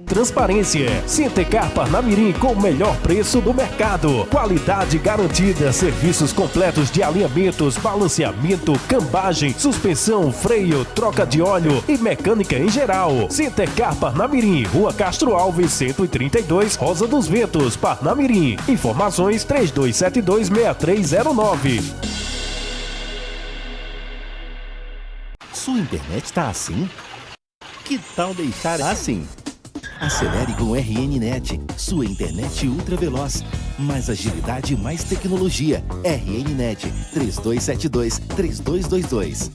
Transparência. Sintecar Parnamirim com o melhor preço do mercado. Qualidade garantida. Serviços completos de alinhamentos, balanceamento, cambagem, suspensão, freio, troca de óleo e mecânica em geral. Sintecar Parnamirim, Rua Castro Alves, 132, Rosa dos Ventos, Parnamirim. Informações 3272-6309. Sua internet tá assim? Que tal deixar assim? Acelere com RNNet, sua internet ultra veloz. Mais agilidade e mais tecnologia. RNNet 3272-3222.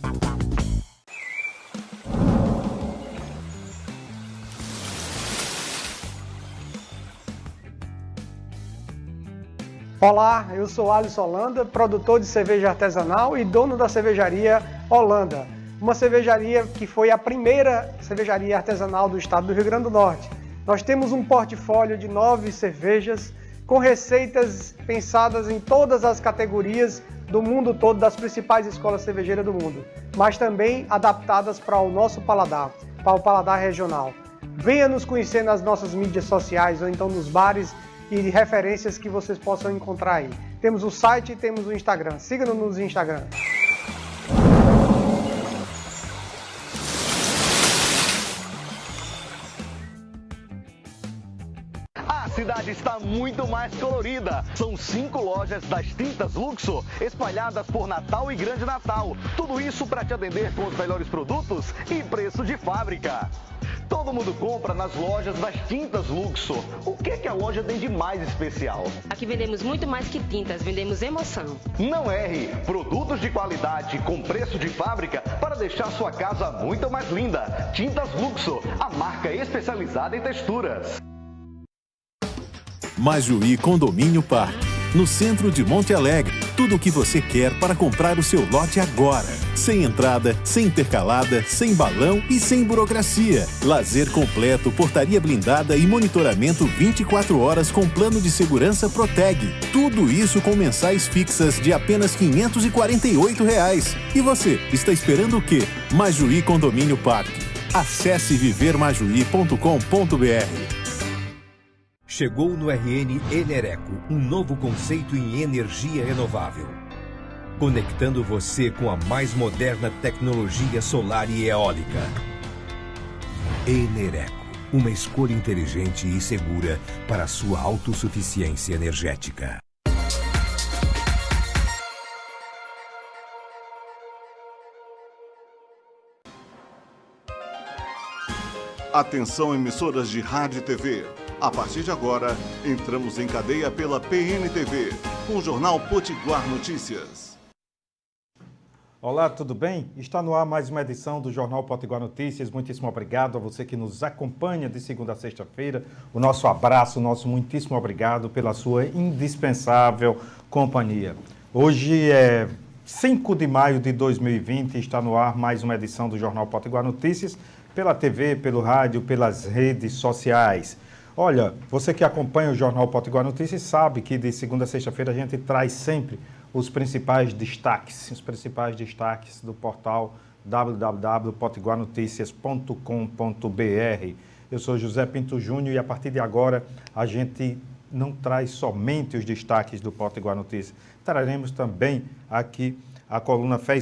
Olá, eu sou Alisson Holanda, produtor de cerveja artesanal e dono da cervejaria Holanda. Uma cervejaria que foi a primeira cervejaria artesanal do estado do Rio Grande do Norte. Nós temos um portfólio de 9 cervejas com receitas pensadas em todas as categorias do mundo todo, das principais escolas cervejeiras do mundo, mas também adaptadas para o nosso paladar, para o paladar regional. Venha nos conhecer nas nossas mídias sociais ou então nos bares e referências que vocês possam encontrar aí. Temos o site e temos o Instagram. Siga-nos no Instagram. A cidade está muito mais colorida. São 5 lojas das Tintas Luxor espalhadas por Natal e Grande Natal. Tudo isso para te atender com os melhores produtos e preço de fábrica. Todo mundo compra nas lojas das Tintas Luxor. O que a loja tem de mais especial? Aqui vendemos muito mais que tintas, vendemos emoção. Não erre! Produtos de qualidade com preço de fábrica para deixar sua casa muito mais linda. Tintas Luxor, a marca especializada em texturas. Majuí Condomínio Parque, no centro de Monte Alegre. Tudo o que você quer para comprar o seu lote agora. Sem entrada, sem intercalada, sem balão e sem burocracia. Lazer completo, portaria blindada e monitoramento 24 horas com plano de segurança Proteg. Tudo isso com mensais fixas de apenas R$ 548. E você, está esperando o quê? Majuí Condomínio Parque. Acesse vivermajuí.com.br. Chegou no RN Enereco, um novo conceito em energia renovável. Conectando você com a mais moderna tecnologia solar e eólica. Enereco, uma escolha inteligente e segura para a sua autossuficiência energética. Atenção, emissoras de rádio e TV. A partir de agora, entramos em cadeia pela PNTV, com o Jornal Potiguar Notícias. Olá, tudo bem? Está no ar mais uma edição do Jornal Potiguar Notícias. Muitíssimo obrigado a você que nos acompanha de segunda a sexta-feira. O nosso abraço, o nosso muitíssimo obrigado pela sua indispensável companhia. Hoje é 5 de maio de 2020 e está no ar mais uma edição do Jornal Potiguar Notícias, pela TV, pelo rádio, pelas redes sociais. Olha, você que acompanha o Jornal Potiguar Notícias sabe que de segunda a sexta-feira a gente traz sempre os principais destaques do portal www.potiguarnoticias.com.br. Eu sou José Pinto Júnior e a partir de agora a gente não traz somente os destaques do Potiguar Notícias, traremos também aqui a coluna Fé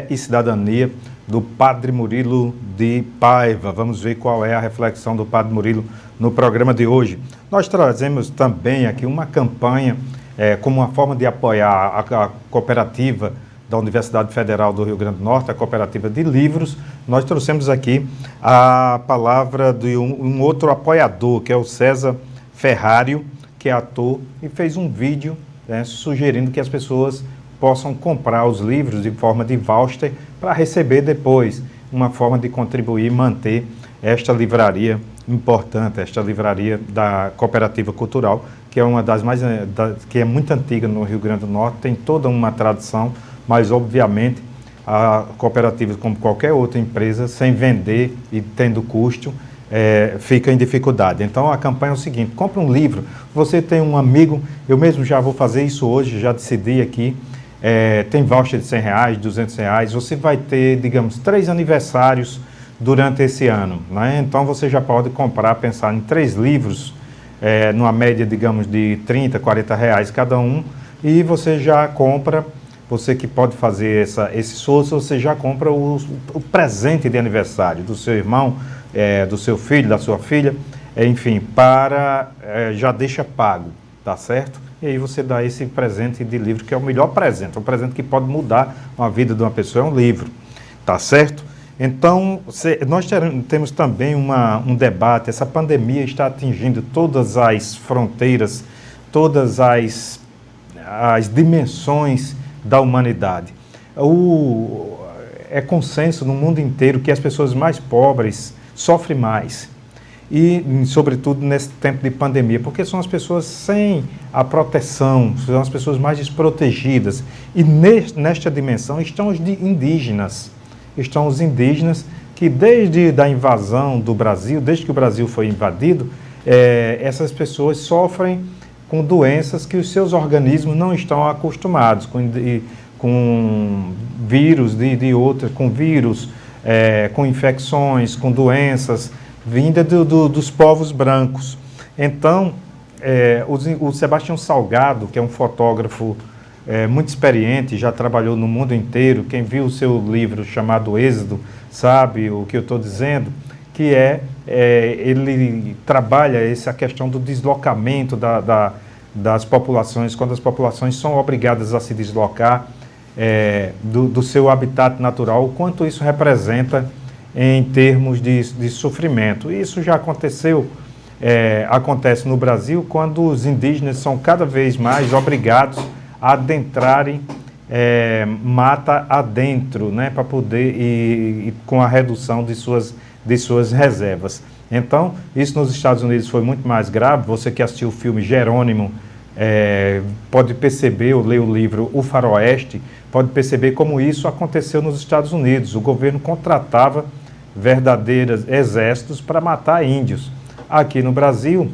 e Cidadania do Padre Murilo de Paiva. Vamos ver qual é a reflexão do Padre Murilo no programa de hoje. Nós trazemos também aqui uma campanha como uma forma de apoiar a cooperativa da Universidade Federal do Rio Grande do Norte, a cooperativa de livros. Nós trouxemos aqui a palavra de um outro apoiador, que é o César Ferrário, que é ator e fez um vídeo sugerindo que as pessoas possam comprar os livros de forma de voucher para receber depois, uma forma de contribuir e manter esta livraria importante, esta livraria da Cooperativa Cultural, que é uma das mais, que é muito antiga no Rio Grande do Norte, tem toda uma tradição, mas obviamente a cooperativa, como qualquer outra empresa, sem vender e tendo custo, fica em dificuldade. Então a campanha é o seguinte: compre um livro, você tem um amigo, eu mesmo já vou fazer isso hoje, já decidi aqui. Tem voucher de R$100, R$200, você vai ter, digamos, 3 aniversários durante esse ano, né? Então você já pode comprar, pensar em 3 livros, numa média, digamos, de R$30, R$40 cada um, e você já compra, você que pode fazer esse esforço, você já compra o presente de aniversário do seu irmão, do seu filho, da sua filha, enfim, já deixa pago, tá certo? E aí você dá esse presente de livro, que é o melhor presente, um presente que pode mudar a vida de uma pessoa, é um livro, tá certo? Então, nós temos também um debate, essa pandemia está atingindo todas as fronteiras, todas as dimensões da humanidade. É consenso no mundo inteiro que as pessoas mais pobres sofrem mais, e sobretudo nesse tempo de pandemia, porque são as pessoas sem a proteção, são as pessoas mais desprotegidas, e nesta dimensão estão os indígenas. Estão os indígenas que desde a invasão do Brasil, desde que o Brasil foi invadido, essas pessoas sofrem com doenças que os seus organismos não estão acostumados, com vírus com infecções, com doenças vindas dos povos brancos. Então, o Sebastião Salgado, que é um fotógrafo muito experiente, já trabalhou no mundo inteiro, quem viu o seu livro chamado Êxodo sabe o que eu estou dizendo, que ele trabalha essa questão do deslocamento das populações, quando as populações são obrigadas a se deslocar do seu habitat natural, o quanto isso representa em termos de sofrimento. Isso já acontece no Brasil, quando os indígenas são cada vez mais obrigados a adentrarem mata adentro, né, para poder ir com a redução de suas reservas. Então, isso nos Estados Unidos foi muito mais grave. Você que assistiu o filme Jerônimo pode perceber, ou leu o livro O Faroeste, pode perceber como isso aconteceu nos Estados Unidos. O governo contratava verdadeiros exércitos para matar índios. Aqui no Brasil,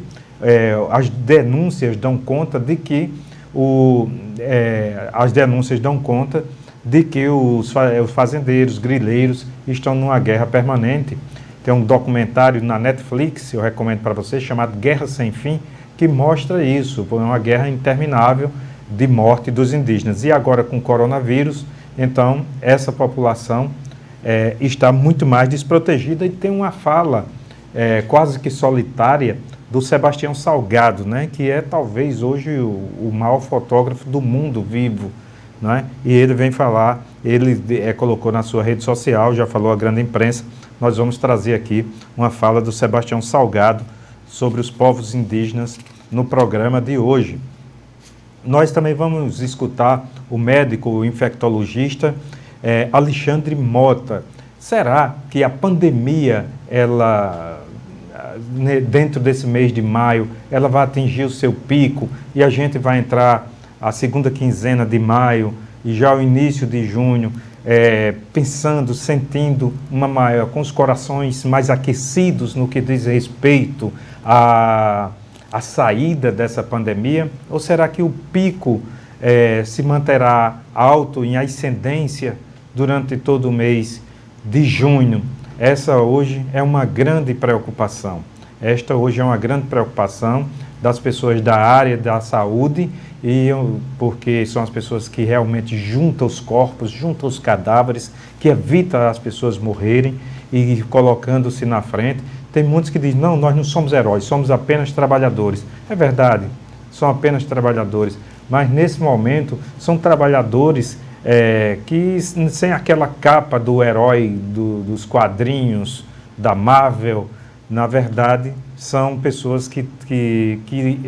as denúncias dão conta de que os fazendeiros, grileiros estão numa guerra permanente. Tem um documentário na Netflix, eu recomendo para você, chamado Guerra Sem Fim, que mostra isso, uma guerra interminável de morte dos indígenas. E agora com o coronavírus, então essa população está muito mais desprotegida, e tem uma fala quase que solitária do Sebastião Salgado, né, que é talvez hoje o maior fotógrafo do mundo vivo, né? E ele vem falar, ele colocou na sua rede social, já falou à grande imprensa. Nós vamos trazer aqui uma fala do Sebastião Salgado sobre os povos indígenas no programa de hoje. Nós também vamos escutar o médico, o infectologista Alexandre Mota. Será que a pandemia, dentro desse mês de maio, ela vai atingir o seu pico e a gente vai entrar a segunda quinzena de maio e já o início de junho, pensando, sentindo com os corações mais aquecidos no que diz respeito à saída dessa pandemia? Ou será que o pico se manterá alto, em ascendência, durante todo o mês de junho? Essa hoje é uma grande preocupação. Esta hoje é uma grande preocupação das pessoas da área da saúde, porque são as pessoas que realmente juntam os corpos, juntam os cadáveres, que evitam as pessoas morrerem e colocando-se na frente. Tem muitos que dizem, não, nós não somos heróis, somos apenas trabalhadores. É verdade, são apenas trabalhadores, mas nesse momento são trabalhadores que sem aquela capa do herói dos quadrinhos da Marvel. Na verdade, são pessoas que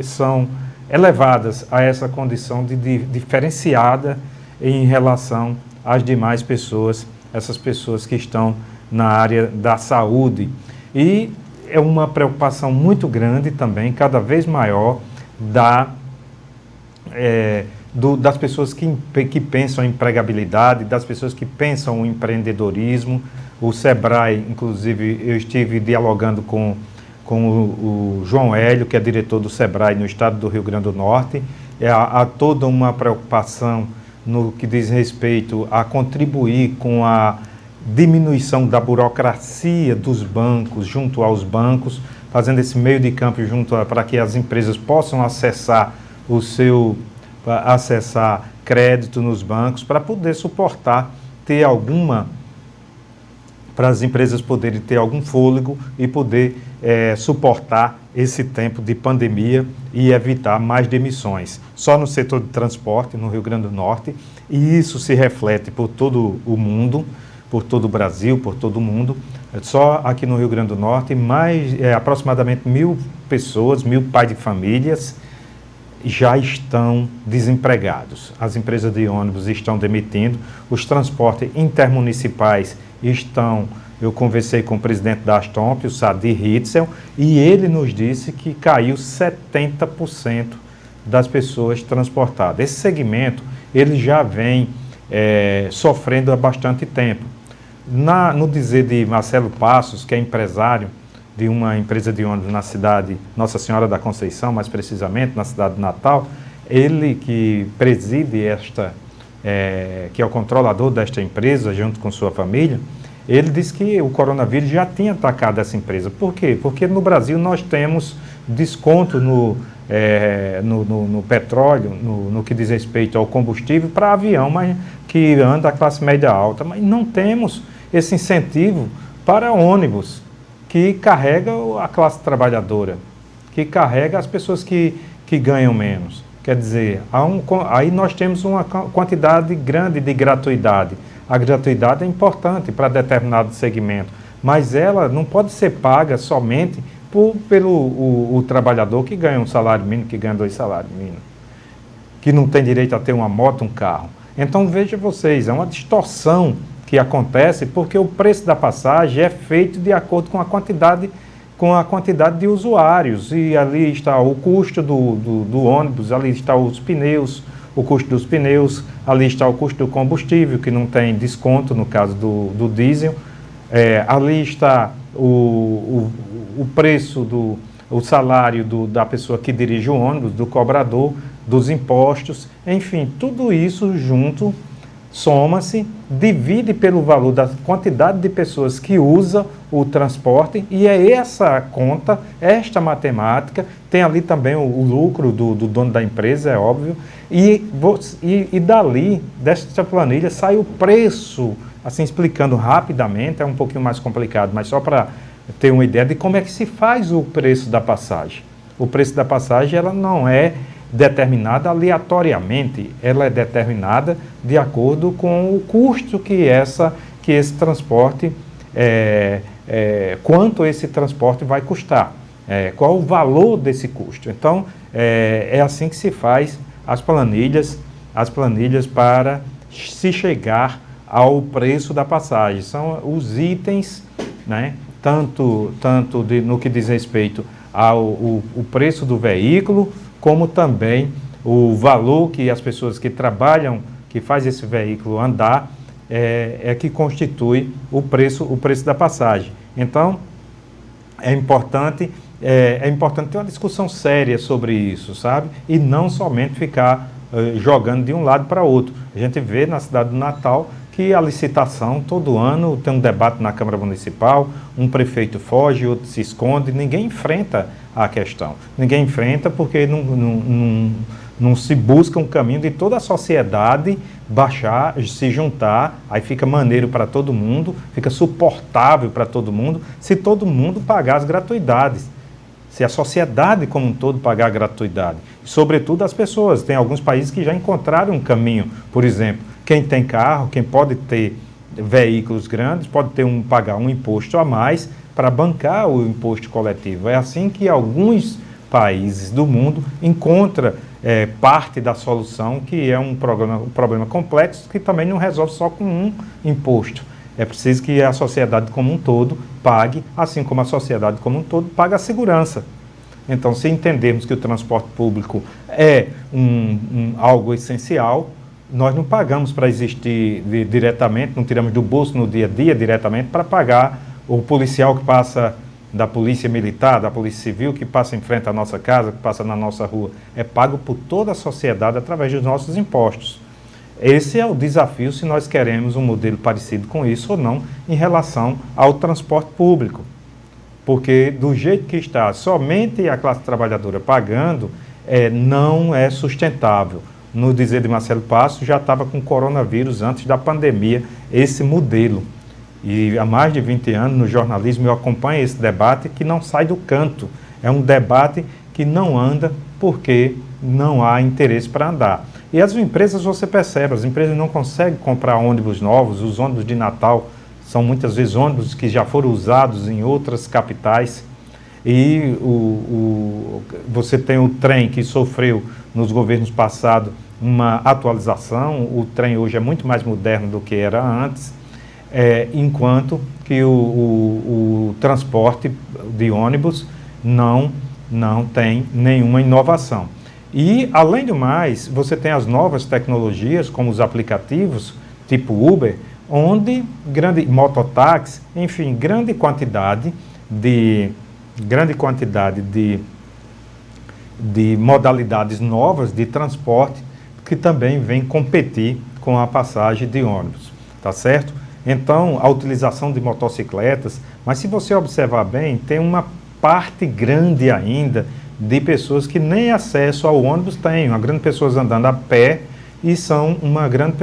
são elevadas a essa condição de diferenciada em relação às demais pessoas, essas pessoas que estão na área da saúde. E é uma preocupação muito grande também, cada vez maior, das pessoas que pensam em empregabilidade, das pessoas que pensam em empreendedorismo. O Sebrae, inclusive, eu estive dialogando com o João Hélio, que é diretor do Sebrae no estado do Rio Grande do Norte. Há toda uma preocupação no que diz respeito a contribuir com diminuição da burocracia dos bancos, junto aos bancos, fazendo esse meio de campo para que as empresas possam acessar acessar crédito nos bancos, para poder suportar, para as empresas poderem ter algum fôlego e poder suportar esse tempo de pandemia e evitar mais demissões. Só no setor de transporte, no Rio Grande do Norte, e isso se reflete por todo o mundo, por todo o Brasil, por todo o mundo. Só aqui no Rio Grande do Norte, aproximadamente 1.000 pessoas, 1.000 pais de famílias, já estão desempregados. As empresas de ônibus estão demitindo, os transportes intermunicipais estão... Eu conversei com o presidente da Astomp, o Sadir Hitzel, e ele nos disse que caiu 70% das pessoas transportadas. Esse segmento, ele já vem sofrendo há bastante tempo. No dizer de Marcelo Passos, que é empresário de uma empresa de ônibus na cidade Nossa Senhora da Conceição, mais precisamente, na cidade de Natal, ele que preside que é o controlador desta empresa, junto com sua família, ele disse que o coronavírus já tinha atacado essa empresa. Por quê? Porque no Brasil nós temos desconto no petróleo, no que diz respeito ao combustível para avião, mas que anda a classe média alta, mas não temos esse incentivo para ônibus que carrega a classe trabalhadora, que carrega as pessoas que ganham menos. Quer dizer, aí nós temos uma quantidade grande de gratuidade. A gratuidade é importante para determinado segmento, mas ela não pode ser paga somente pelo trabalhador que ganha um salário mínimo, que ganha 2 salários mínimos, que não tem direito a ter uma moto, um carro. Então, veja vocês, é uma distorção que acontece porque o preço da passagem é feito de acordo com a quantidade de usuários, e ali está o custo do ônibus, ali está os pneus, o custo dos pneus, ali está o custo do combustível, que não tem desconto no caso do diesel, ali está o preço o salário da pessoa que dirige o ônibus, do cobrador, dos impostos, enfim, tudo isso junto soma-se, divide pelo valor da quantidade de pessoas que usam o transporte, e é essa conta, esta matemática, tem ali também o lucro do dono da empresa, é óbvio, e dali, desta planilha, sai o preço, assim, explicando rapidamente, é um pouquinho mais complicado, mas só para ter uma ideia de como é que se faz o preço da passagem. O preço da passagem, ela não é determinada aleatoriamente, ela é determinada de acordo com o custo que esse transporte, quanto esse transporte vai custar, qual o valor desse custo. Então, é assim que se faz as planilhas para se chegar ao preço da passagem. São os itens, né, tanto no que diz respeito ao preço do veículo, como também o valor que as pessoas que trabalham, que faz esse veículo andar, que constitui o preço da passagem. Então, é importante ter uma discussão séria sobre isso, sabe? E não somente ficar jogando de um lado para outro. A gente vê na cidade do Natal que a licitação, todo ano, tem um debate na Câmara Municipal, um prefeito foge, outro se esconde, ninguém enfrenta a questão. Ninguém enfrenta porque não se busca um caminho de toda a sociedade baixar, se juntar, aí fica maneiro para todo mundo, fica suportável para todo mundo, se todo mundo pagar as gratuidades. Se a sociedade como um todo pagar a gratuidade. Sobretudo as pessoas. Tem alguns países que já encontraram um caminho. Por exemplo, quem tem carro, quem pode ter veículos grandes, pode pagar um imposto a mais para bancar o imposto coletivo. É assim que alguns países do mundo encontram parte da solução, que é um problema complexo, que também não resolve só com um imposto. É preciso que a sociedade como um todo pague, assim como a sociedade como um todo paga a segurança. Então, se entendermos que o transporte público é algo essencial, nós não pagamos para existir diretamente, não tiramos do bolso no dia a dia diretamente para pagar o policial que passa, da polícia militar, da polícia civil, que passa em frente à nossa casa, que passa na nossa rua. É pago por toda a sociedade através dos nossos impostos. Esse é o desafio se nós queremos um modelo parecido com isso ou não em relação ao transporte público. Porque do jeito que está, somente a classe trabalhadora pagando, não é sustentável. No dizer de Marcelo Passos, já estava com coronavírus antes da pandemia, esse modelo. E há mais de 20 anos no jornalismo eu acompanho esse debate que não sai do canto. É um debate que não anda porque não há interesse para andar. E as empresas, você percebe, as empresas não conseguem comprar ônibus novos, os ônibus de Natal são muitas vezes ônibus que já foram usados em outras capitais. E você tem o trem que sofreu nos governos passados uma atualização, o trem hoje é muito mais moderno do que era antes, enquanto que o transporte de ônibus não tem nenhuma inovação. E, além do mais, você tem as novas tecnologias, como os aplicativos, tipo Uber, onde mototáxi, enfim, grande quantidade de modalidades novas de transporte que também vem competir com a passagem de ônibus, tá certo? Então, a utilização de motocicletas, mas se você observar bem, tem uma parte grande ainda de pessoas que nem acesso ao ônibus têm, uma grande pessoas andando a pé e são uma grande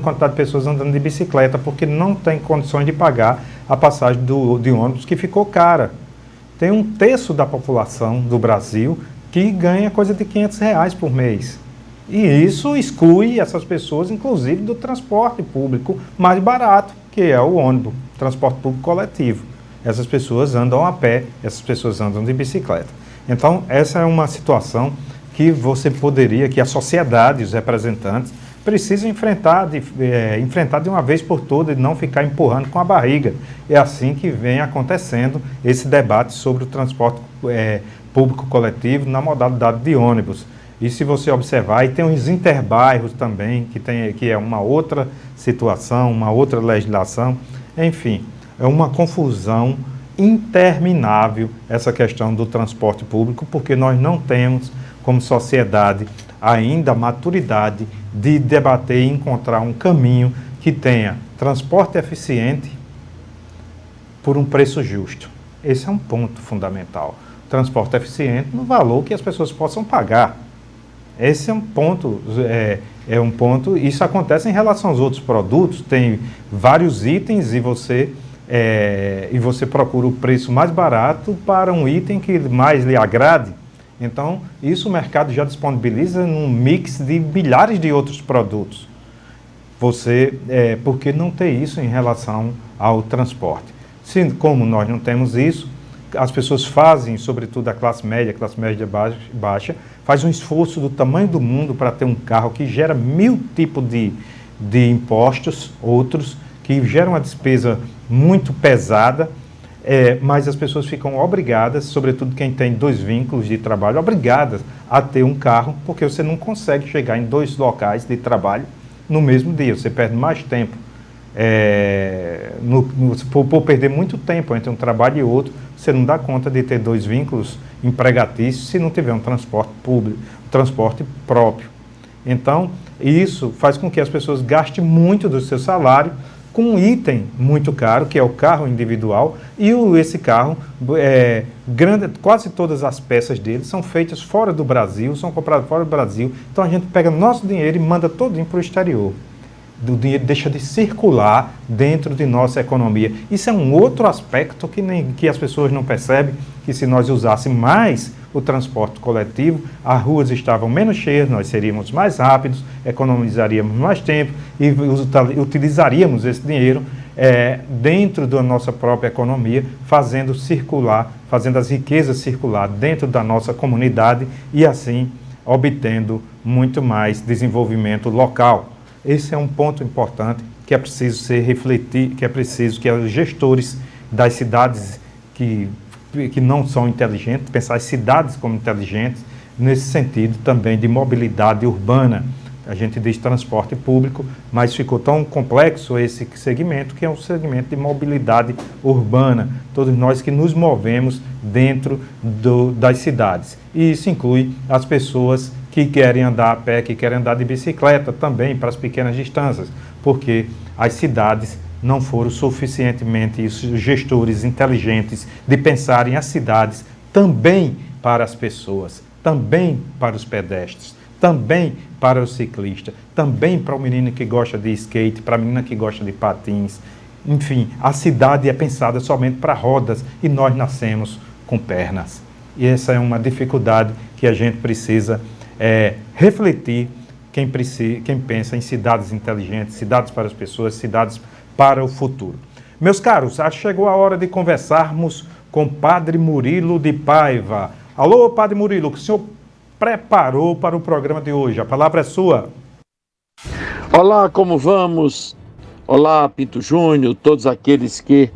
quantidade de pessoas andando de bicicleta porque não tem condições de pagar a passagem de ônibus que ficou cara. Tem 1/3 da população do Brasil que ganha coisa de R$500 por mês. E isso exclui essas pessoas, inclusive, do transporte público mais barato, que é o ônibus, transporte público coletivo. Essas pessoas andam a pé, essas pessoas andam de bicicleta. Então, essa é uma situação que que a sociedade, os representantes, precisam enfrentar de uma vez por todas e não ficar empurrando com a barriga. É assim que vem acontecendo esse debate sobre o transporte público coletivo na modalidade de ônibus. E se você observar, aí tem os interbairros também, que é uma outra situação, uma outra legislação. Enfim, é uma confusão interminável essa questão do transporte público, porque nós não temos, como sociedade, ainda a maturidade de debater e encontrar um caminho que tenha transporte eficiente por um preço justo. Esse é um ponto fundamental. Transporte eficiente no valor que as pessoas possam pagar. Esse é um ponto, isso acontece em relação aos outros produtos, tem vários itens e você procura o preço mais barato para um item que mais lhe agrade. Então, isso o mercado já disponibiliza num mix de milhares de outros produtos. Por que não ter isso em relação ao transporte? Como nós não temos isso, as pessoas fazem, sobretudo a classe média baixa, faz um esforço do tamanho do mundo para ter um carro que gera 1000 tipos de impostos, outros que geram uma despesa muito pesada, mas as pessoas ficam obrigadas, sobretudo quem tem 2 vínculos de trabalho, obrigadas a ter um carro, porque você não consegue chegar em 2 locais de trabalho no mesmo dia, você perde mais tempo. Por perder muito tempo entre um trabalho e outro, você não dá conta de ter 2 vínculos empregatícios se não tiver um transporte público, um transporte próprio. Então, isso faz com que as pessoas gastem muito do seu salário com um item muito caro, que é o carro individual, e esse carro, quase todas as peças dele são feitas fora do Brasil, são compradas fora do Brasil, então a gente pega nosso dinheiro e manda todinho para o exterior. O dinheiro deixa de circular dentro de nossa economia. Isso é um outro aspecto que as pessoas não percebem, que se nós usássemos mais o transporte coletivo, as ruas estavam menos cheias, nós seríamos mais rápidos, economizaríamos mais tempo e utilizaríamos esse dinheiro dentro da nossa própria economia, fazendo as riquezas circular dentro da nossa comunidade e assim obtendo muito mais desenvolvimento local. Esse é um ponto importante que é preciso ser refletido, que é preciso que os gestores das cidades que não são inteligentes, pensar as cidades como inteligentes, nesse sentido também de mobilidade urbana. A gente diz transporte público, mas ficou tão complexo esse segmento, que é um segmento de mobilidade urbana. Todos nós que nos movemos dentro das cidades. E isso inclui as pessoas que querem andar a pé, que querem andar de bicicleta também para as pequenas distâncias, porque as cidades não foram suficientemente os gestores inteligentes de pensarem as cidades também para as pessoas, também para os pedestres, também para o ciclista, também para o menino que gosta de skate, para a menina que gosta de patins. Enfim, a cidade é pensada somente para rodas e nós nascemos com pernas. E essa é uma dificuldade que a gente precisa refletir, quem pensa em cidades inteligentes, cidades para as pessoas, cidades para o futuro. Meus caros, chegou a hora de conversarmos com Padre Murilo de Paiva. Alô, Padre Murilo, o que o senhor preparou para o programa de hoje? A palavra é sua. Olá, como vamos? Olá, Pinto Júnior, todos aqueles que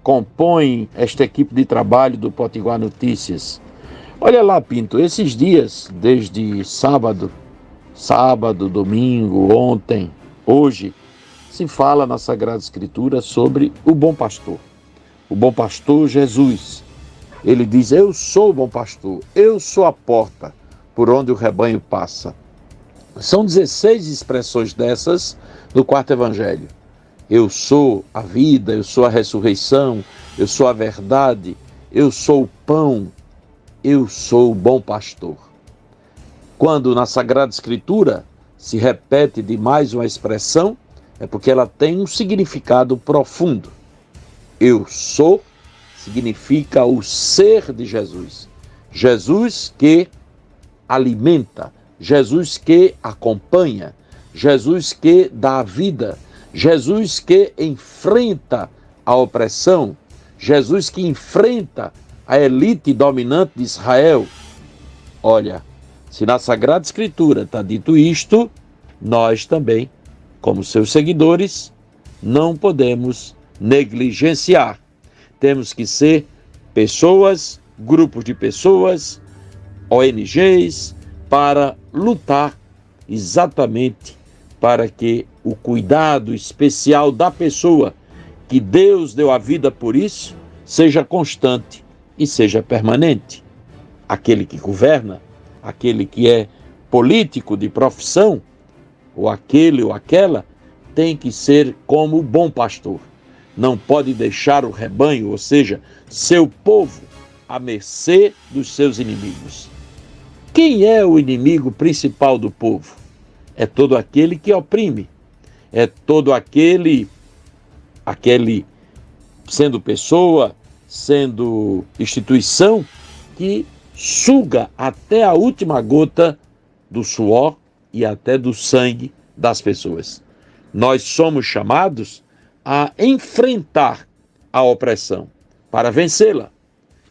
compõem esta equipe de trabalho do Potiguar Notícias. Olha lá, Pinto, esses dias, desde sábado, domingo, ontem, hoje, se fala na Sagrada Escritura sobre o bom pastor. O bom pastor Jesus. Ele diz, eu sou o bom pastor, eu sou a porta por onde o rebanho passa. São 16 expressões dessas do quarto evangelho. Eu sou a vida, eu sou a ressurreição, eu sou a verdade, eu sou o pão, eu sou o bom pastor. Quando na Sagrada Escritura se repete demais uma expressão, é porque ela tem um significado profundo. Eu sou significa o ser de Jesus. Jesus que alimenta, Jesus que acompanha, Jesus que dá a vida, Jesus que enfrenta a opressão, Jesus que enfrenta a elite dominante de Israel. Olha, se na Sagrada Escritura está dito isto, nós também, como seus seguidores, não podemos negligenciar. Temos que ser pessoas, grupos de pessoas, ONGs, para lutar exatamente para que o cuidado especial da pessoa, que Deus deu a vida por isso, seja constante e seja permanente. Aquele que governa, aquele que é político de profissão, ou aquele ou aquela, tem que ser como o bom pastor. Não pode deixar o rebanho, ou seja, seu povo, à mercê dos seus inimigos. Quem é o inimigo principal do povo? É todo aquele que oprime, é todo aquele sendo pessoa, sendo instituição, que suga até a última gota do suor e até do sangue das pessoas. Nós somos chamados a enfrentar a opressão para vencê-la.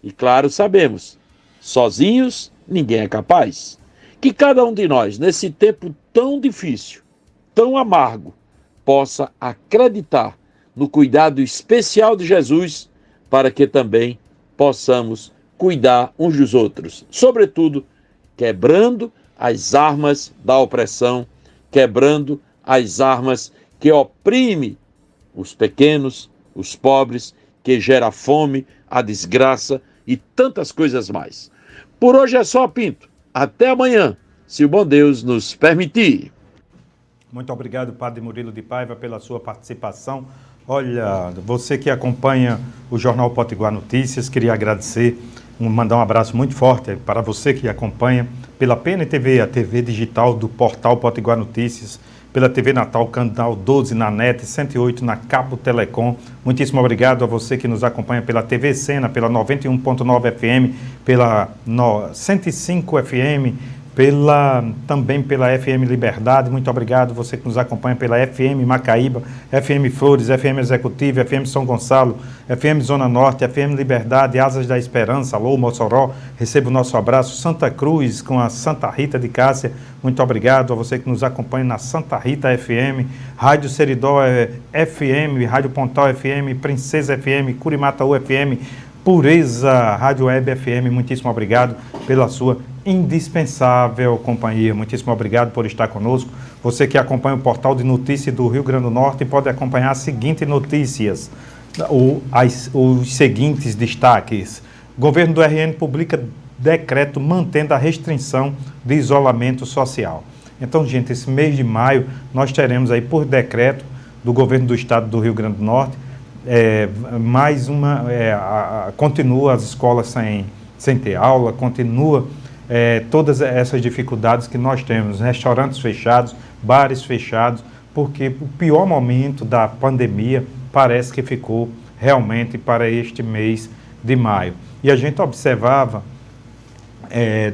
E claro, sabemos, sozinhos ninguém é capaz. Que cada um de nós, nesse tempo tão difícil, tão amargo, possa acreditar no cuidado especial de Jesus, para que também possamos cuidar uns dos outros, sobretudo quebrando as armas da opressão, quebrando as armas que oprimem os pequenos, os pobres, que gera fome, a desgraça e tantas coisas mais. Por hoje é só, Pinto. Até amanhã, se o bom Deus nos permitir. Muito obrigado, Padre Murilo de Paiva, pela sua participação. Olha, você que acompanha o Jornal Potiguar Notícias, queria agradecer, mandar um abraço muito forte para você que acompanha pela PNTV, a TV digital do portal Potiguar Notícias, pela TV Natal, canal 12 na NET, 108 na Cabo Telecom. Muitíssimo obrigado a você que nos acompanha pela TV Sena, pela 91.9 FM, pela 105 FM, também pela FM Liberdade. Muito obrigado você que nos acompanha pela FM Macaíba, FM Flores, FM Executivo, FM São Gonçalo, FM Zona Norte, FM Liberdade, Asas da Esperança, alô Mossoró, receba o nosso abraço. Santa Cruz com a Santa Rita de Cássia, muito obrigado a você que nos acompanha na Santa Rita FM, Rádio Seridó FM, Rádio Pontal FM, Princesa FM, Curimataú FM, Pureza Rádio Web FM, muitíssimo obrigado pela sua indispensável companhia. Muitíssimo obrigado por estar conosco. Você que acompanha o portal de notícias do Rio Grande do Norte pode acompanhar as seguintes notícias, os seguintes destaques. O governo do RN publica decreto mantendo a restrição de isolamento social. Então, gente, esse mês de maio nós teremos aí por decreto do governo do estado do Rio Grande do Norte, continua as escolas sem ter aula, continua todas essas dificuldades que nós temos, restaurantes fechados, bares fechados, porque o pior momento da pandemia parece que ficou realmente para este mês de maio. E a gente observava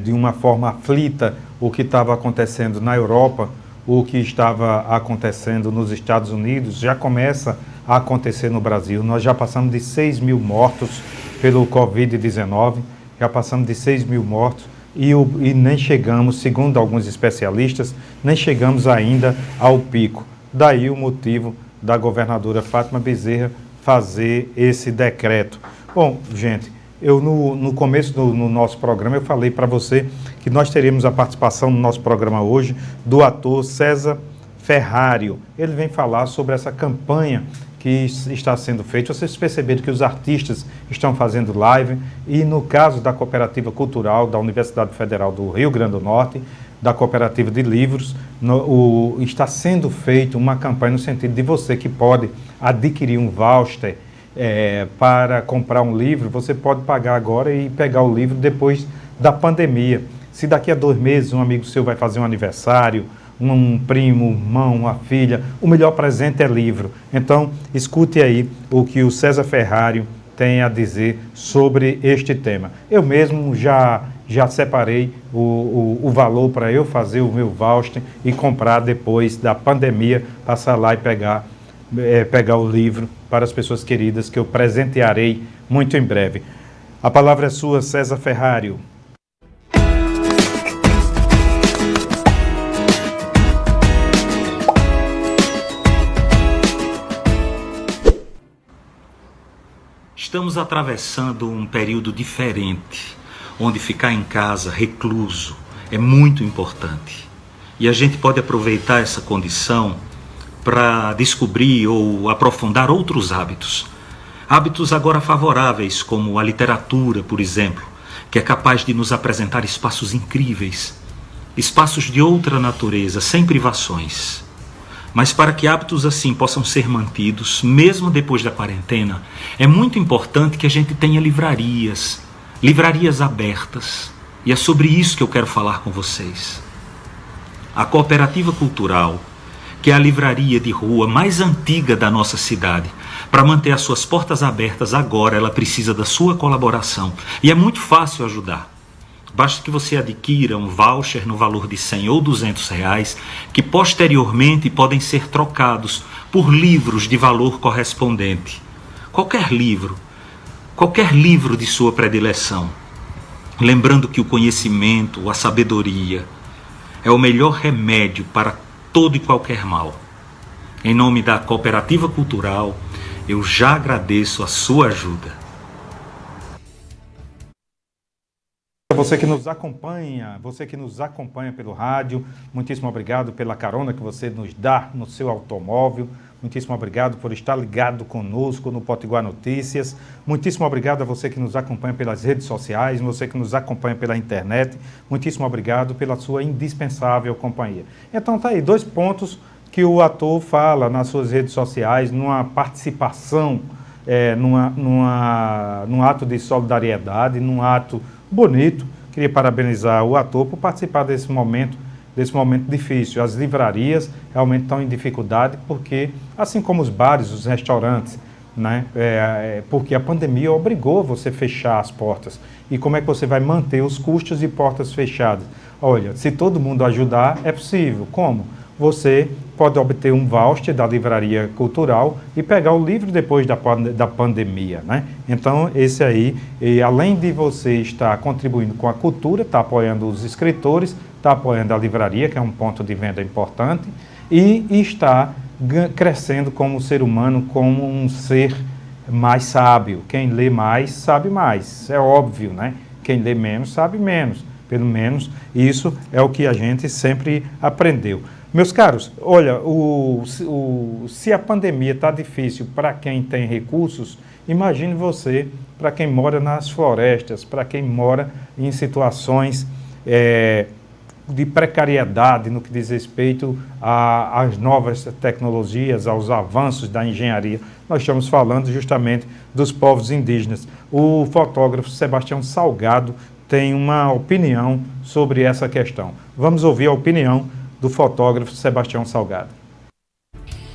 de uma forma aflita o que estava acontecendo na Europa, o que estava acontecendo nos Estados Unidos, já começa a acontecer no Brasil. Nós já passamos de 6 mil mortos pelo Covid-19, já passamos de 6 mil mortos e nem chegamos, segundo alguns especialistas, nem chegamos ainda ao pico. Daí o motivo da governadora Fátima Bezerra fazer esse decreto. Bom, gente, eu no começo do nosso programa eu falei para você que nós teríamos a participação no nosso programa hoje do ator César Ferrário. Ele vem falar sobre essa campanha que está sendo feita. Vocês perceberam que os artistas estão fazendo live e no caso da Cooperativa Cultural da Universidade Federal do Rio Grande do Norte, da Cooperativa de Livros, está sendo feita uma campanha no sentido de você que pode adquirir um voucher para comprar um livro, você pode pagar agora e pegar o livro depois da pandemia. Se daqui a 2 meses um amigo seu vai fazer um aniversário, um primo, um irmão, uma filha, o melhor presente é livro. Então, escute aí o que o César Ferrário tem a dizer sobre este tema. Eu mesmo já separei o valor para eu fazer o meu voucher e comprar depois da pandemia, passar lá e pegar o livro para as pessoas queridas que eu presentearei muito em breve. A palavra é sua, César Ferrário. Estamos atravessando um período diferente, onde ficar em casa, recluso, é muito importante. E a gente pode aproveitar essa condição para descobrir ou aprofundar outros hábitos. Hábitos agora favoráveis, como a literatura, por exemplo, que é capaz de nos apresentar espaços incríveis, espaços de outra natureza, sem privações. Mas para que hábitos assim possam ser mantidos, mesmo depois da quarentena, é muito importante que a gente tenha livrarias abertas. E é sobre isso que eu quero falar com vocês. A Cooperativa Cultural, que é a livraria de rua mais antiga da nossa cidade, para manter as suas portas abertas agora, ela precisa da sua colaboração. E é muito fácil ajudar. Basta que você adquira um voucher no valor de 100 ou 200 reais, que posteriormente podem ser trocados por livros de valor correspondente. Qualquer livro de sua predileção. Lembrando que o conhecimento, a sabedoria, é o melhor remédio para todo e qualquer mal. Em nome da Cooperativa Cultural, eu já agradeço a sua ajuda. Você que nos acompanha pelo rádio, muitíssimo obrigado pela carona que você nos dá no seu automóvel, muitíssimo obrigado por estar ligado conosco no Potiguar Notícias, muitíssimo obrigado a você que nos acompanha pelas redes sociais, você que nos acompanha pela internet, muitíssimo obrigado pela sua indispensável companhia. Então tá aí, 2 pontos que o ator fala nas suas redes sociais, numa participação, num ato de solidariedade, num ato bonito. Queria parabenizar o ator por participar desse momento difícil. As livrarias realmente estão em dificuldade porque, assim como os bares, os restaurantes, né, porque a pandemia obrigou você a fechar as portas. E como é que você vai manter os custos de portas fechadas? Olha, se todo mundo ajudar, é possível. Como? Você pode obter um voucher da Livraria Cultural e pegar o livro depois da pandemia, né? Então, esse aí, além de você estar contribuindo com a cultura, está apoiando os escritores, está apoiando a livraria, que é um ponto de venda importante, e está crescendo como ser humano, como um ser mais sábio. Quem lê mais, sabe mais. É óbvio, né? Quem lê menos, sabe menos. Pelo menos isso é o que a gente sempre aprendeu. Meus caros, olha, se a pandemia está difícil para quem tem recursos, imagine você para quem mora nas florestas, para quem mora em situações de precariedade no que diz respeito às novas tecnologias, aos avanços da engenharia. Nós estamos falando justamente dos povos indígenas. O fotógrafo Sebastião Salgado tem uma opinião sobre essa questão. Vamos ouvir a opinião do fotógrafo Sebastião Salgado.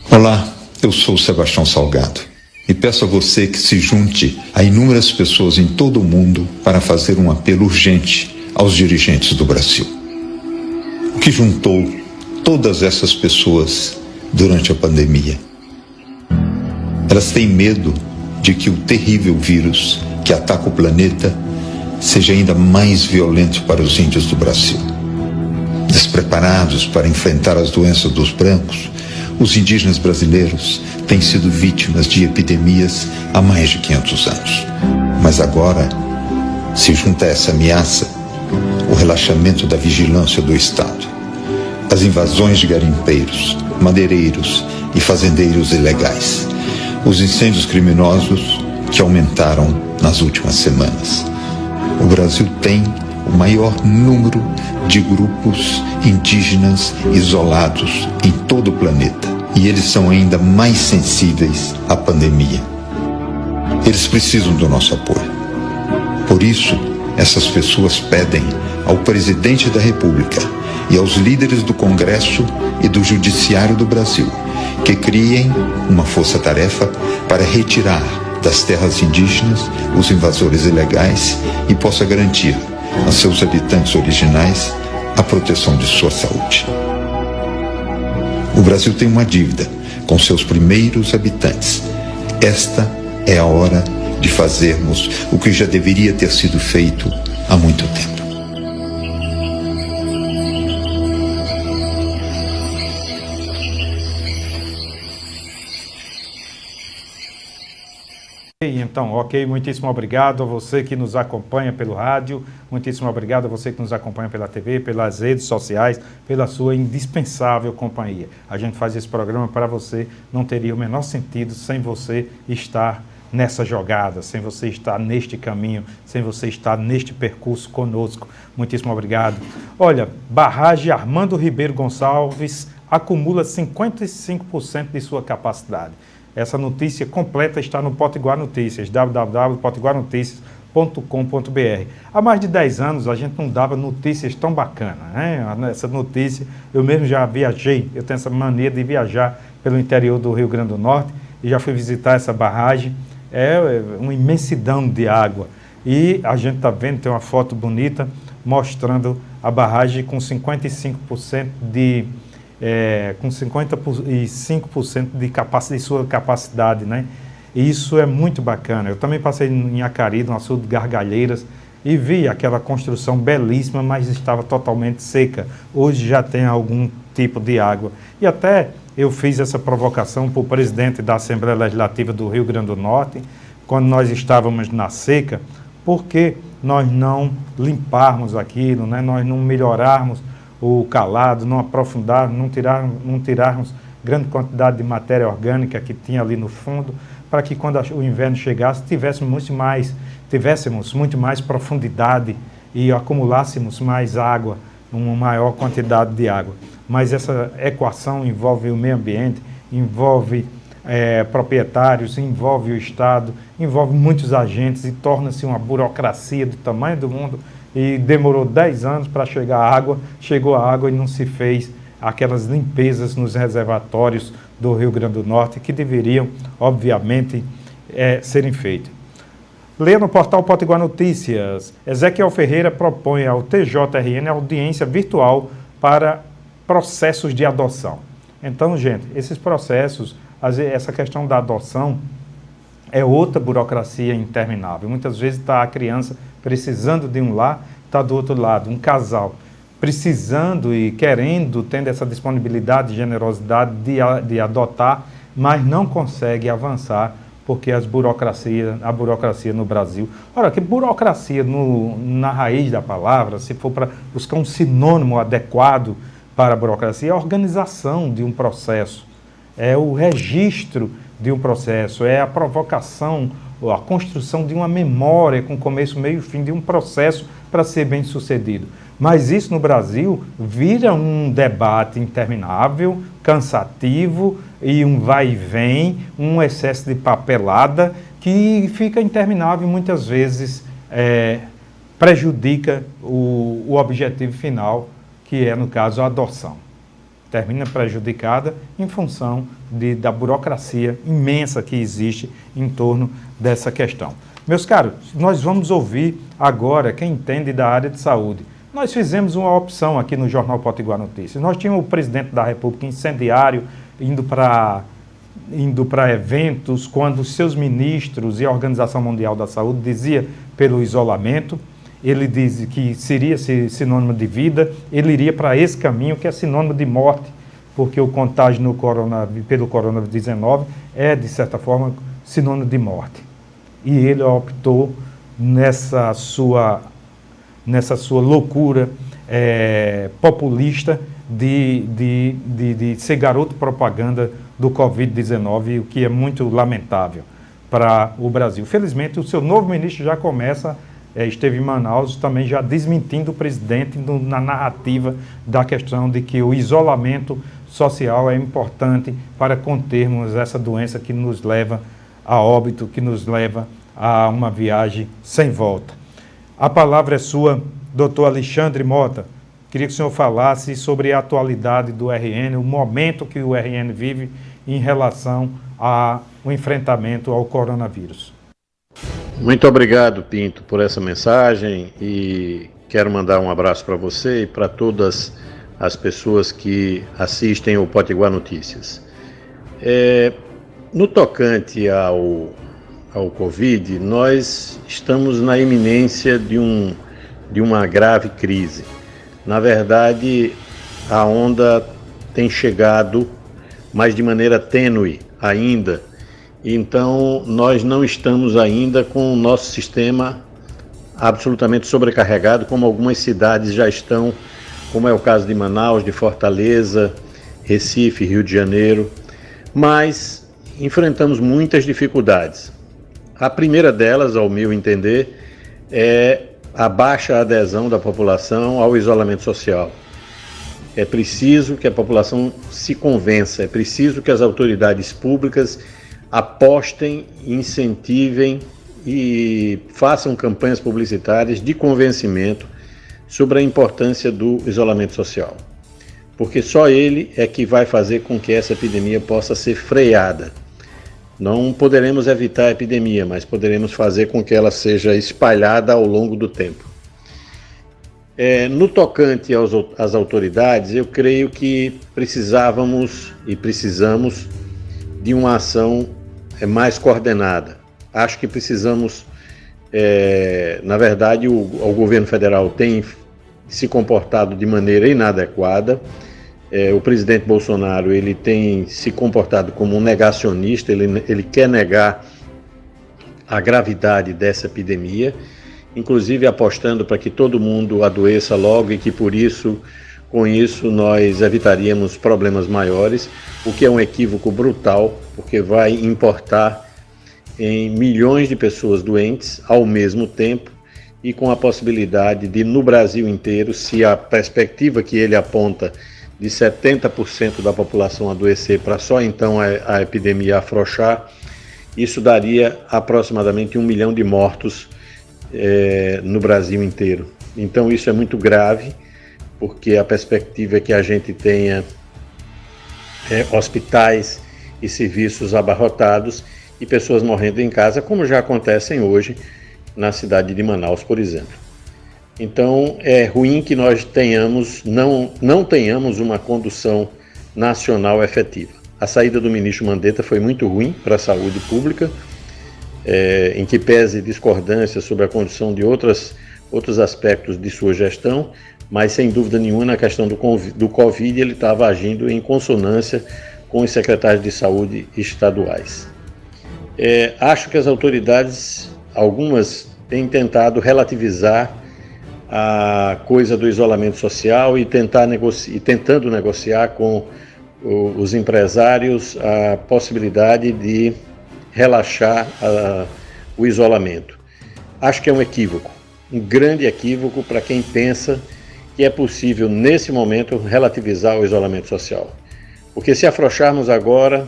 Olá, eu sou o Sebastião Salgado e peço a você que se junte a inúmeras pessoas em todo o mundo para fazer um apelo urgente aos dirigentes do Brasil. O que juntou todas essas pessoas durante a pandemia? Elas têm medo de que o terrível vírus que ataca o planeta seja ainda mais violento para os índios do Brasil. Despreparados para enfrentar as doenças dos brancos, os indígenas brasileiros têm sido vítimas de epidemias há mais de 500 anos. Mas agora se junta a essa ameaça o relaxamento da vigilância do Estado, as invasões de garimpeiros, madeireiros e fazendeiros ilegais, os incêndios criminosos que aumentaram nas últimas semanas. O Brasil tem o maior número de grupos indígenas isolados em todo o planeta. E eles são ainda mais sensíveis à pandemia. Eles precisam do nosso apoio. Por isso, essas pessoas pedem ao presidente da República e aos líderes do Congresso e do Judiciário do Brasil que criem uma força-tarefa para retirar das terras indígenas os invasores ilegais e possa garantir a seus habitantes originais a proteção de sua saúde. O Brasil tem uma dívida com seus primeiros habitantes. Esta é a hora de fazermos o que já deveria ter sido feito há muito tempo. Então, ok, muitíssimo obrigado a você que nos acompanha pelo rádio, muitíssimo obrigado a você que nos acompanha pela TV, pelas redes sociais, pela sua indispensável companhia. A gente faz esse programa para você, não teria o menor sentido sem você estar nessa jogada, sem você estar neste caminho, sem você estar neste percurso conosco. Muitíssimo obrigado. Olha, barragem Armando Ribeiro Gonçalves acumula 55% de sua capacidade. Essa notícia completa está no Potiguar Notícias, www.potiguarnoticias.com.br. Há mais de 10 anos a gente não dava notícias tão bacanas, né? Essa notícia, eu mesmo já viajei, eu tenho essa mania de viajar pelo interior do Rio Grande do Norte e já fui visitar essa barragem. É uma imensidão de água. E a gente está vendo, tem uma foto bonita mostrando a barragem com 55% com 55% de sua capacidade, né? E isso é muito bacana. Eu também passei em Acari, no açude de Gargalheiras, e vi aquela construção belíssima, mas estava totalmente seca. Hoje já tem algum tipo de água. E até eu fiz essa provocação para o presidente da Assembleia Legislativa do Rio Grande do Norte, quando nós estávamos na seca, por que nós não limparmos aquilo, né? Nós não melhorarmos o calado, não aprofundarmos, não tirarmos grande quantidade de matéria orgânica que tinha ali no fundo, para que quando o inverno chegasse tivéssemos muito mais profundidade e acumulássemos mais água, uma maior quantidade de água. Mas essa equação envolve o meio ambiente, envolve proprietários, envolve o Estado, envolve muitos agentes e torna-se uma burocracia do tamanho do mundo. E demorou 10 anos para chegar a água, chegou a água e não se fez aquelas limpezas nos reservatórios do Rio Grande do Norte que deveriam, obviamente, serem feitas. Leia no portal Potiguar Notícias. Ezequiel Ferreira propõe ao TJRN audiência virtual para processos de adoção. Então, gente, esses processos, essa questão da adoção é outra burocracia interminável. Muitas vezes está a criança precisando de um lar, está do outro lado, um casal precisando e querendo, tendo essa disponibilidade e generosidade de adotar, mas não consegue avançar porque a burocracia no Brasil. Ora, que burocracia na raiz da palavra, se for para buscar um sinônimo adequado para a burocracia é a organização de um processo, é o registro de um processo, é a provocação, a construção de uma memória com começo, meio e fim de um processo para ser bem sucedido. Mas isso no Brasil vira um debate interminável, cansativo e um vai e vem, um excesso de papelada que fica interminável e muitas vezes prejudica o objetivo final, que é, no caso, a adoção. Termina prejudicada em função da burocracia imensa que existe em torno dessa questão. Meus caros, nós vamos ouvir agora quem entende da área de saúde. Nós fizemos uma opção aqui no Jornal Potiguar Notícias. Nós tínhamos o presidente da República incendiário indo para eventos quando seus ministros e a Organização Mundial da Saúde dizia pelo isolamento. Ele diz que seria sinônimo de vida, ele iria para esse caminho que é sinônimo de morte, porque o contágio pelo Covid-19 é, de certa forma, sinônimo de morte. E ele optou nessa sua loucura populista de ser garoto propaganda do Covid-19, o que é muito lamentável para o Brasil. Felizmente, o seu novo ministro já esteve em Manaus também já desmentindo o presidente na narrativa da questão de que o isolamento social é importante para contermos essa doença que nos leva a óbito, que nos leva a uma viagem sem volta. A palavra é sua, doutor Alexandre Mota. Queria que o senhor falasse sobre a atualidade do RN, o momento que o RN vive em relação ao enfrentamento ao coronavírus. Muito obrigado, Pinto, por essa mensagem e quero mandar um abraço para você e para todas as pessoas que assistem o Potiguar Notícias. No tocante ao Covid, nós estamos na iminência de uma grave crise. Na verdade, a onda tem chegado, mas de maneira tênue ainda. Então, nós não estamos ainda com o nosso sistema absolutamente sobrecarregado, como algumas cidades já estão, como é o caso de Manaus, de Fortaleza, Recife, Rio de Janeiro. Mas enfrentamos muitas dificuldades. A primeira delas, ao meu entender, é a baixa adesão da população ao isolamento social. É preciso que a população se convença, é preciso que as autoridades públicas apostem, incentivem e façam campanhas publicitárias de convencimento sobre a importância do isolamento social. Porque só ele é que vai fazer com que essa epidemia possa ser freada. Não poderemos evitar a epidemia, mas poderemos fazer com que ela seja espalhada ao longo do tempo. No tocante às autoridades, eu creio que precisávamos e precisamos de uma ação mais coordenada. Acho que precisamos, na verdade, o governo federal tem se comportado de maneira inadequada. O presidente Bolsonaro ele tem se comportado como um negacionista, ele quer negar a gravidade dessa epidemia, inclusive apostando para que todo mundo adoeça logo e que com isso nós evitaríamos problemas maiores, o que é um equívoco brutal, porque vai importar em milhões de pessoas doentes ao mesmo tempo e com a possibilidade de, no Brasil inteiro, se a perspectiva que ele aponta de 70% da população adoecer para só então a epidemia afrouxar, isso daria aproximadamente 1 milhão de mortos no Brasil inteiro. Então isso é muito grave, porque a perspectiva é que a gente tenha hospitais e serviços abarrotados e pessoas morrendo em casa, como já acontecem hoje na cidade de Manaus, por exemplo. Então, é ruim que nós não tenhamos uma condução nacional efetiva. A saída do ministro Mandetta foi muito ruim para a saúde pública, em que pese discordâncias sobre a condução de outros aspectos de sua gestão, mas sem dúvida nenhuma na questão do Covid ele estava agindo em consonância com os secretários de saúde estaduais. Acho que as autoridades, algumas, têm tentado relativizar a coisa do isolamento social e tentando negociar com os empresários a possibilidade de relaxar o isolamento. Acho que é um equívoco, um grande equívoco para quem pensa que é possível, nesse momento, relativizar o isolamento social. Porque se afrouxarmos agora,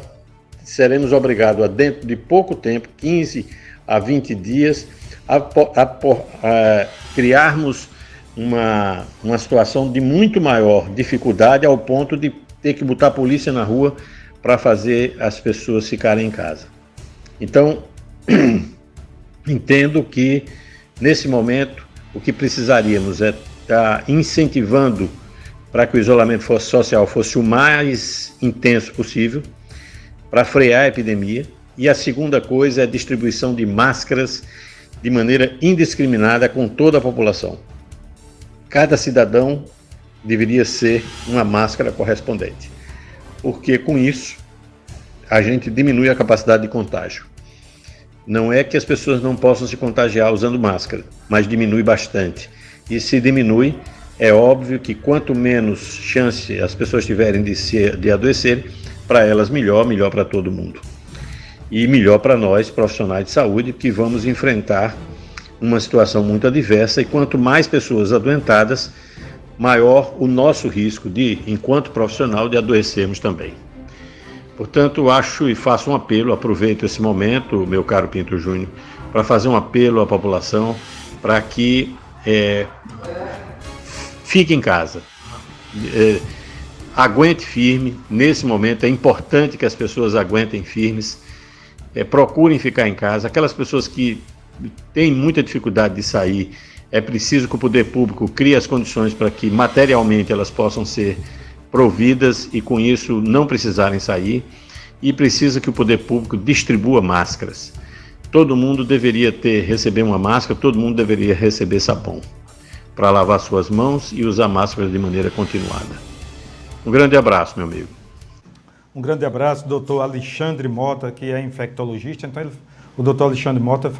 seremos obrigados a, dentro de pouco tempo, 15 a 20 dias, a criarmos uma situação de muito maior dificuldade ao ponto de ter que botar a polícia na rua para fazer as pessoas ficarem em casa. Então, entendo que, nesse momento, o que precisaríamos é estar incentivando para que o isolamento social fosse o mais intenso possível, para frear a epidemia. E a segunda coisa é a distribuição de máscaras de maneira indiscriminada com toda a população. Cada cidadão deveria ser uma máscara correspondente, porque com isso a gente diminui a capacidade de contágio. Não é que as pessoas não possam se contagiar usando máscara, mas diminui bastante. E se diminui, é óbvio que quanto menos chance as pessoas tiverem de adoecerem, para elas melhor para todo mundo. E melhor para nós, profissionais de saúde, que vamos enfrentar uma situação muito adversa, e quanto mais pessoas adoentadas, maior o nosso risco de, enquanto profissional, de adoecermos também. Portanto, acho e faço um apelo, aproveito esse momento, meu caro Pinto Júnior, para fazer um apelo à população para que fique em casa, aguente firme. Nesse momento é importante que as pessoas aguentem firmes, procurem ficar em casa. Aquelas pessoas que têm muita dificuldade de sair, é preciso que o poder público crie as condições para que materialmente elas possam ser providas e com isso não precisarem sair, e precisa que o poder público distribua máscaras. Todo mundo deveria receber uma máscara, todo mundo deveria receber sabão para lavar suas mãos e usar máscaras de maneira continuada. Um grande abraço, meu amigo. Um grande abraço, doutor Alexandre Mota, que é infectologista. Então, o doutor Alexandre Mota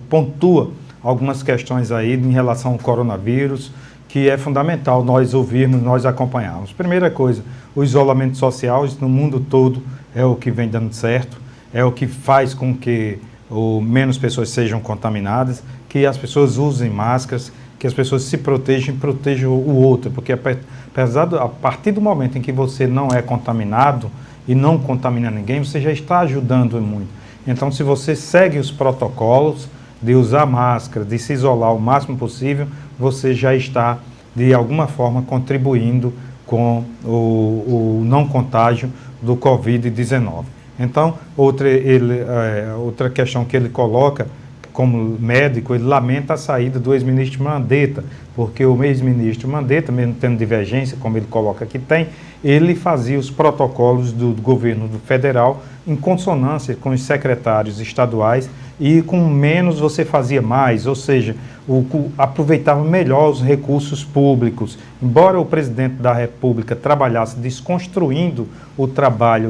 pontua algumas questões aí em relação ao coronavírus, que é fundamental nós ouvirmos, nós acompanharmos. Primeira coisa, o isolamento social, isso no mundo todo é o que vem dando certo, é o que faz com que menos pessoas sejam contaminadas, que as pessoas usem máscaras, que as pessoas se protejam o outro, porque a partir do momento em que você não é contaminado e não contamina ninguém, você já está ajudando muito. Então, se você segue os protocolos de usar máscara, de se isolar o máximo possível, você já está, de alguma forma, contribuindo com o não contágio do Covid-19. Então, outra questão que ele coloca, como médico, ele lamenta a saída do ex-ministro Mandetta, porque o ex-ministro Mandetta, mesmo tendo divergência, como ele coloca que tem, ele fazia os protocolos do governo federal em consonância com os secretários estaduais, e com menos você fazia mais, ou seja, aproveitava melhor os recursos públicos. Embora o presidente da República trabalhasse desconstruindo o trabalho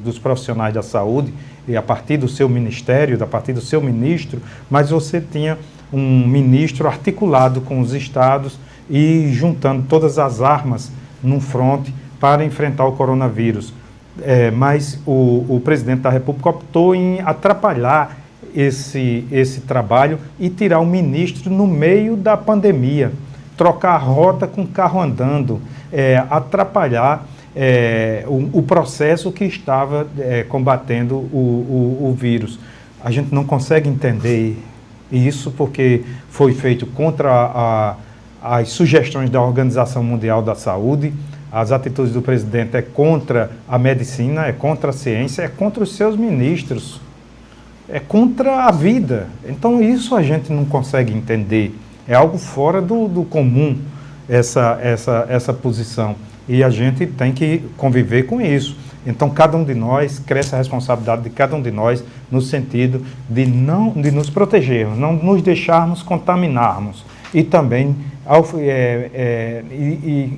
dos profissionais da saúde, e a partir do seu ministério, a partir do seu ministro, mas você tinha um ministro articulado com os estados e juntando todas as armas num fronte para enfrentar o coronavírus. Mas o presidente da República optou em atrapalhar esse trabalho e tirar o ministro no meio da pandemia, trocar a rota com o carro andando, atrapalhar o processo que estava combatendo o vírus. A gente não consegue entender isso porque foi feito contra as sugestões da Organização Mundial da Saúde. As atitudes do presidente é contra a medicina, é contra a ciência, é contra os seus ministros, é contra a vida. Então isso a gente não consegue entender. É algo fora do comum essa posição. E a gente tem que conviver com isso. Então cada um de nós, cresce a responsabilidade de cada um de nós no sentido de nos protegermos, não nos deixarmos contaminarmos e também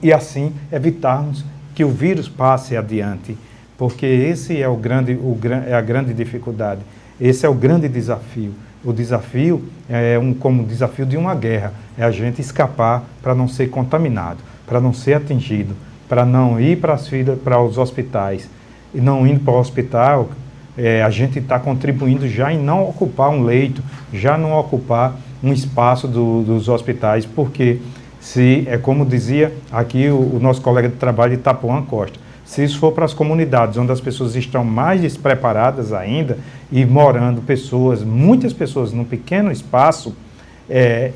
e assim evitarmos que o vírus passe adiante, porque esse é a grande dificuldade, esse é o grande desafio, O desafio é como o desafio de uma guerra, é a gente escapar para não ser contaminado, para não ser atingido, para não ir para os hospitais. E não indo para o hospital, a gente está contribuindo já em não ocupar um leito, já não ocupar um espaço dos hospitais, porque se, como dizia aqui o nosso colega de trabalho de Itapuã Costa, se isso for para as comunidades onde as pessoas estão mais despreparadas ainda e morando muitas pessoas num pequeno espaço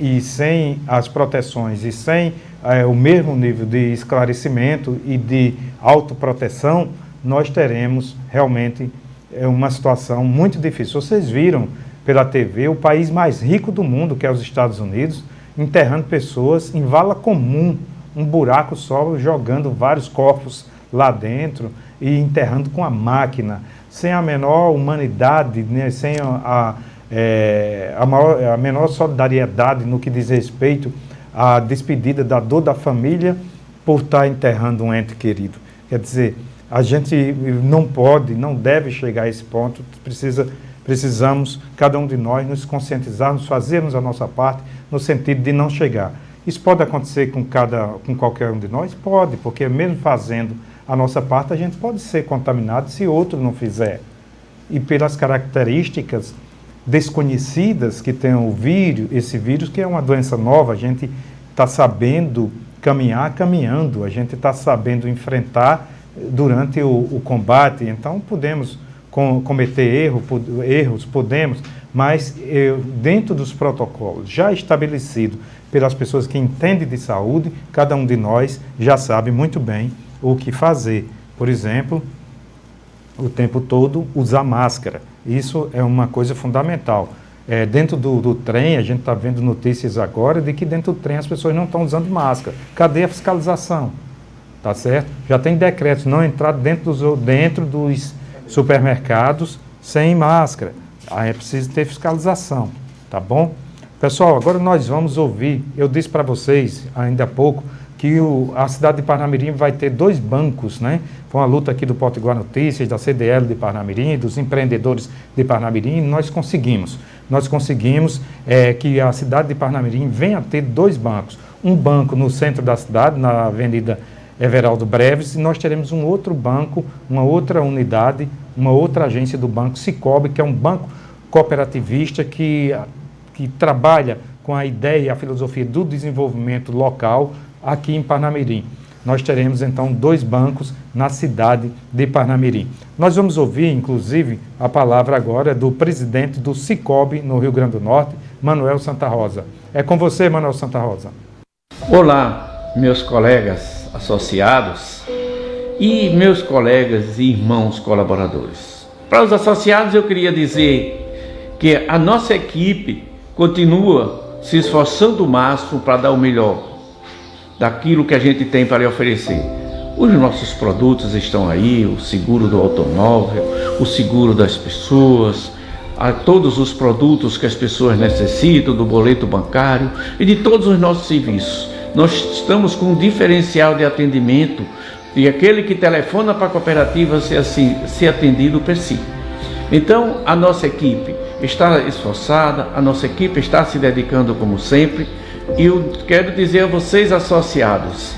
e sem as proteções e sem o mesmo nível de esclarecimento e de autoproteção, nós teremos realmente uma situação muito difícil. Vocês viram pela TV o país mais rico do mundo, que é os Estados Unidos, enterrando pessoas em vala comum, um buraco só, jogando vários corpos lá dentro e enterrando com a máquina, sem a menor humanidade, né, sem a menor solidariedade no que diz respeito à despedida da dor da família por estar enterrando um ente querido. Quer dizer, a gente não deve chegar a esse ponto, precisamos, cada um de nós, nos conscientizarmos, fazermos a nossa parte no sentido de não chegar. Isso pode acontecer com qualquer um de nós? Pode, porque mesmo fazendo a nossa parte, a gente pode ser contaminado se outro não fizer. E pelas características desconhecidas que tem esse vírus, que é uma doença nova, a gente está sabendo caminhando, a gente está sabendo enfrentar durante o combate. Então, podemos cometer erros, podemos, mas dentro dos protocolos já estabelecidos pelas pessoas que entendem de saúde, cada um de nós já sabe muito bem o que fazer. Por exemplo, o tempo todo usar máscara. Isso é uma coisa fundamental. Dentro do trem, a gente está vendo notícias agora de que dentro do trem as pessoas não estão usando máscara. Cadê a fiscalização? Tá certo? Já tem decretos, não entrar dentro dos supermercados sem máscara. Aí é preciso ter fiscalização, tá bom? Pessoal, agora nós vamos ouvir, eu disse para vocês ainda há pouco, que a cidade de Parnamirim vai ter 2 bancos, né? Foi uma luta aqui do Potiguar Notícias, da CDL de Parnamirim, dos empreendedores de Parnamirim, nós conseguimos que a cidade de Parnamirim venha a ter 2 bancos. Um banco no centro da cidade, na Avenida Everaldo Breves, e nós teremos um outro banco, uma outra unidade, uma outra agência do Banco Sicoob, que é um banco cooperativista que trabalha com a ideia e a filosofia do desenvolvimento local aqui em Parnamirim. Nós teremos, então, 2 bancos na cidade de Parnamirim. Nós vamos ouvir, inclusive, a palavra agora do presidente do Sicoob no Rio Grande do Norte, Manuel Santa Rosa. É com você, Manuel Santa Rosa. Olá, meus colegas associados e meus colegas e irmãos colaboradores. Para os associados, eu queria dizer que a nossa equipe continua se esforçando o máximo para dar o melhor daquilo que a gente tem para lhe oferecer. Os nossos produtos estão aí, o seguro do automóvel, o seguro das pessoas, todos os produtos que as pessoas necessitam, do boleto bancário e de todos os nossos serviços. Nós estamos com um diferencial de atendimento e aquele que telefona para a cooperativa ser atendido por si. Então, a nossa equipe está esforçada, a nossa equipe está se dedicando como sempre. E eu quero dizer a vocês, associados,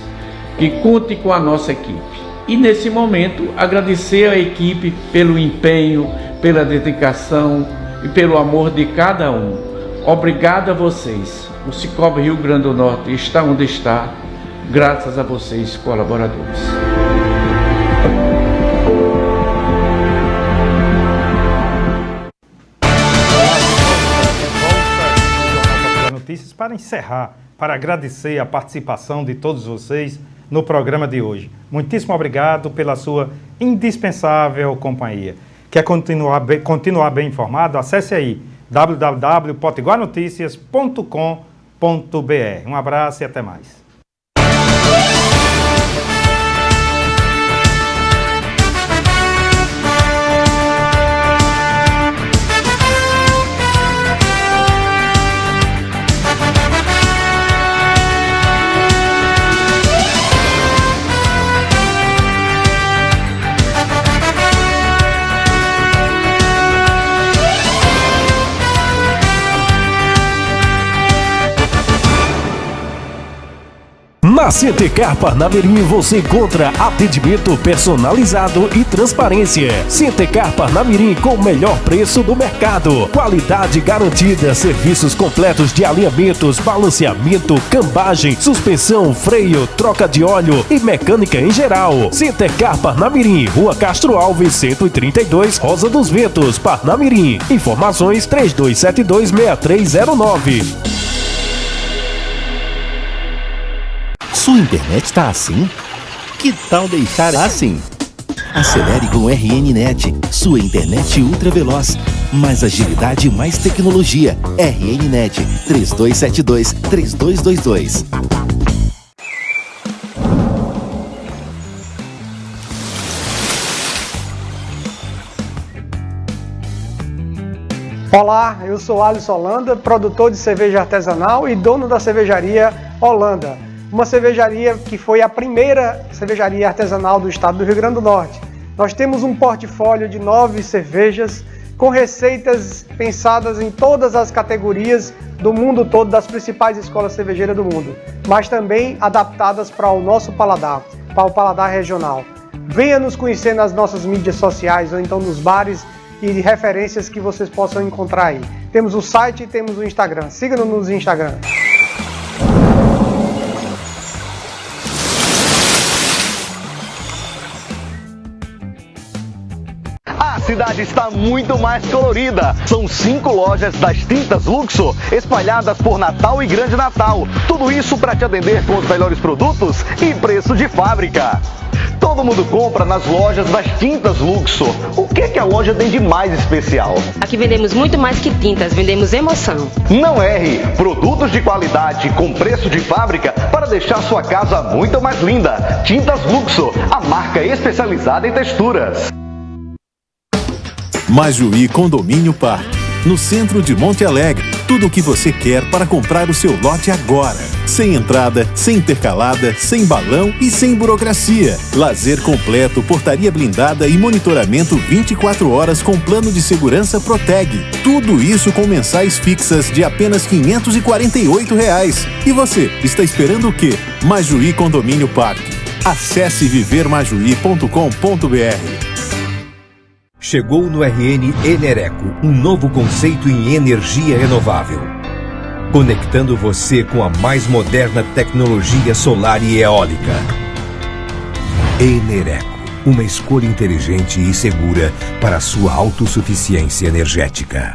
que contem com a nossa equipe. E nesse momento, agradecer à equipe pelo empenho, pela dedicação e pelo amor de cada um. Obrigado a vocês. O Sicoob Rio Grande do Norte está onde está, graças a vocês, colaboradores. Notícias para encerrar, para agradecer a participação de todos vocês no programa de hoje. Muitíssimo obrigado pela sua indispensável companhia. Quer continuar bem informado? Acesse aí www.potiguarnoticias.com.br. Um abraço e até mais. Na Centecar Parnamirim você encontra atendimento personalizado e transparência. Centecar Parnamirim com o melhor preço do mercado. Qualidade garantida, serviços completos de alinhamentos, balanceamento, cambagem, suspensão, freio, troca de óleo e mecânica em geral. Centecar Parnamirim, Rua Castro Alves, 132, Rosa dos Ventos, Parnamirim. Informações 3272-6309. Sua internet tá assim? Que tal deixar assim? Acelere com RNnet, sua internet ultra veloz. Mais agilidade e mais tecnologia. RNnet 3272-3222. Olá, eu sou Alisson Holanda, produtor de cerveja artesanal e dono da cervejaria Holanda. Uma cervejaria que foi a primeira cervejaria artesanal do estado do Rio Grande do Norte. Nós temos um portfólio de 9 cervejas com receitas pensadas em todas as categorias do mundo todo, das principais escolas cervejeiras do mundo, mas também adaptadas para o nosso paladar, para o paladar regional. Venha nos conhecer nas nossas mídias sociais ou então nos bares e referências que vocês possam encontrar aí. Temos o site e temos o Instagram. Siga-nos no Instagram. A cidade está muito mais colorida. São 5 lojas das tintas Luxo espalhadas por Natal e Grande Natal. Tudo isso para te atender com os melhores produtos e preço de fábrica. Todo mundo compra nas lojas das tintas Luxo. O que a loja tem de mais especial? Aqui vendemos muito mais que tintas, vendemos emoção. Não erre! Produtos de qualidade com preço de fábrica para deixar sua casa muito mais linda. Tintas Luxo, a marca especializada em texturas. Majuí Condomínio Parque, no centro de Monte Alegre. Tudo o que você quer para comprar o seu lote agora. Sem entrada, sem intercalada, sem balão e sem burocracia. Lazer completo, portaria blindada e monitoramento 24 horas com plano de segurança Proteg. Tudo isso com mensais fixas de apenas R$ 548. E você, está esperando o quê? Majuí Condomínio Parque. Acesse vivermajuí.com.br. Chegou no RN Enereco, um novo conceito em energia renovável. Conectando você com a mais moderna tecnologia solar e eólica. Enereco, uma escolha inteligente e segura para a sua autossuficiência energética.